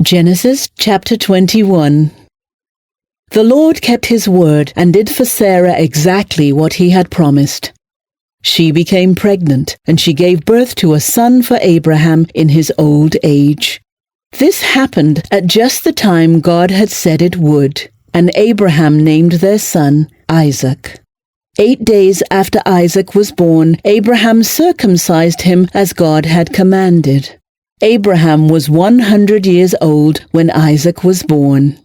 Genesis chapter 21. The Lord kept his word and did for Sarah exactly what he had promised. She became pregnant, and she gave birth to a son for Abraham in his old age. This happened at just the time God had said it would, and Abraham named their son Isaac. 8 days after Isaac was born, Abraham circumcised him as God had commanded. Abraham was 100 years old when Isaac was born.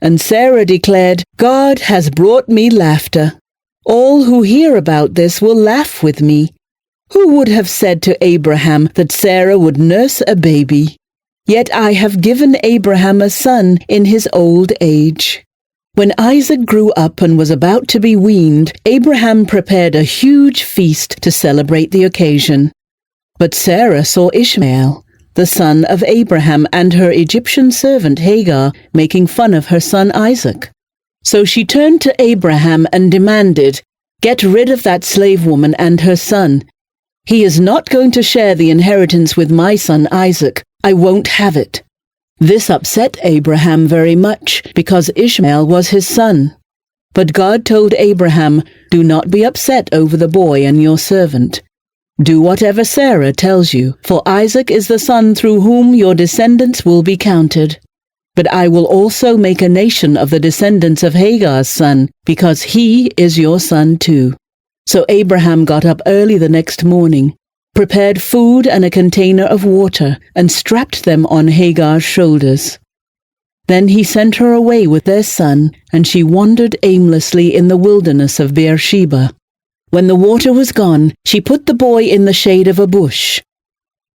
And Sarah declared, "God has brought me laughter. All who hear about this will laugh with me. Who would have said to Abraham that Sarah would nurse a baby? Yet I have given Abraham a son in his old age." When Isaac grew up and was about to be weaned, Abraham prepared a huge feast to celebrate the occasion. But Sarah saw Ishmael, the son of Abraham, and her Egyptian servant Hagar making fun of her son Isaac. So she turned to Abraham and demanded, "Get rid of that slave woman and her son. He is not going to share the inheritance with my son Isaac. I won't have it." This upset Abraham very much, because Ishmael was his son. But God told Abraham, "Do not be upset over the boy and your servant. Do whatever Sarah tells you, for Isaac is the son through whom your descendants will be counted. But I will also make a nation of the descendants of Hagar's son, because he is your son too." So Abraham got up early the next morning, prepared food and a container of water, and strapped them on Hagar's shoulders. Then he sent her away with their son, and she wandered aimlessly in the wilderness of Beersheba. When the water was gone, she put the boy in the shade of a bush.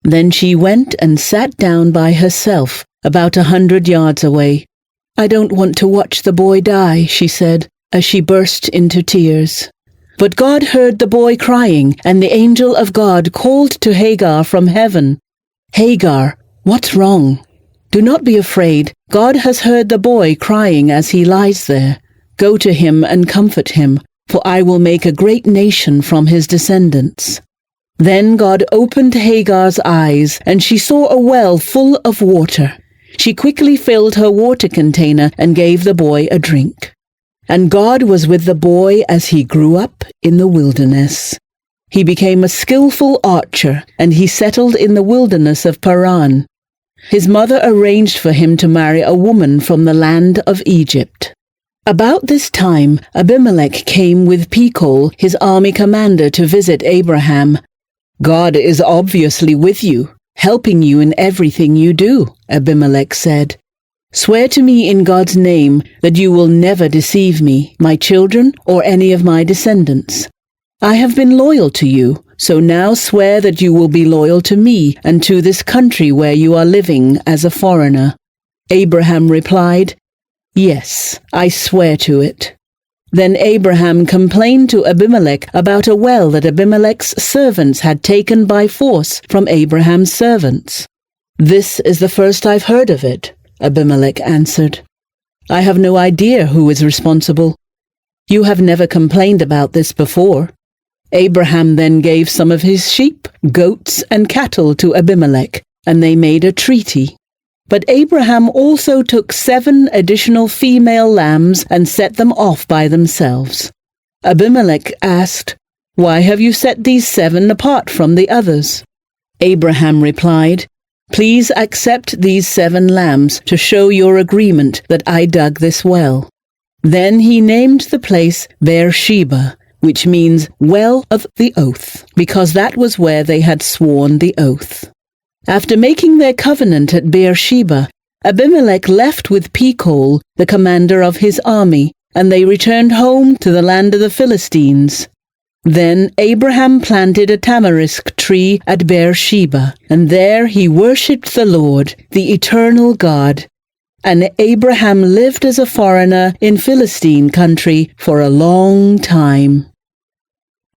Then she went and sat down by herself, about 100 yards away. "I don't want to watch the boy die," she said, as she burst into tears. But God heard the boy crying, and the angel of God called to Hagar from heaven, "Hagar, what's wrong? Do not be afraid. God has heard the boy crying as he lies there. Go to him and comfort him, for I will make a great nation from his descendants." Then God opened Hagar's eyes, and she saw a well full of water. She quickly filled her water container and gave the boy a drink. And God was with the boy as he grew up in the wilderness. He became a skillful archer, and he settled in the wilderness of Paran. His mother arranged for him to marry a woman from the land of Egypt. About this time, Abimelech came with Pekol, his army commander, to visit Abraham. "God is obviously with you, helping you in everything you do," Abimelech said. "Swear to me in God's name that you will never deceive me, my children, or any of my descendants. I have been loyal to you, so now swear that you will be loyal to me and to this country where you are living as a foreigner." Abraham replied, "Yes, I swear to it." Then Abraham complained to Abimelech about a well that Abimelech's servants had taken by force from Abraham's servants. "This is the first I've heard of it," Abimelech answered. "I have no idea who is responsible. You have never complained about this before." Abraham then gave some of his sheep, goats, and cattle to Abimelech, and they made a treaty. But Abraham also took 7 additional female lambs and set them off by themselves. Abimelech asked, "Why have you set these 7 apart from the others?" Abraham replied, "Please accept these 7 lambs to show your agreement that I dug this well." Then he named the place Beersheba, which means well of the oath, because that was where they had sworn the oath. After making their covenant at Beersheba, Abimelech left with Pekol, the commander of his army, and they returned home to the land of the Philistines. Then Abraham planted a tamarisk tree at Beersheba, and there he worshipped the Lord, the eternal God. And Abraham lived as a foreigner in Philistine country for a long time.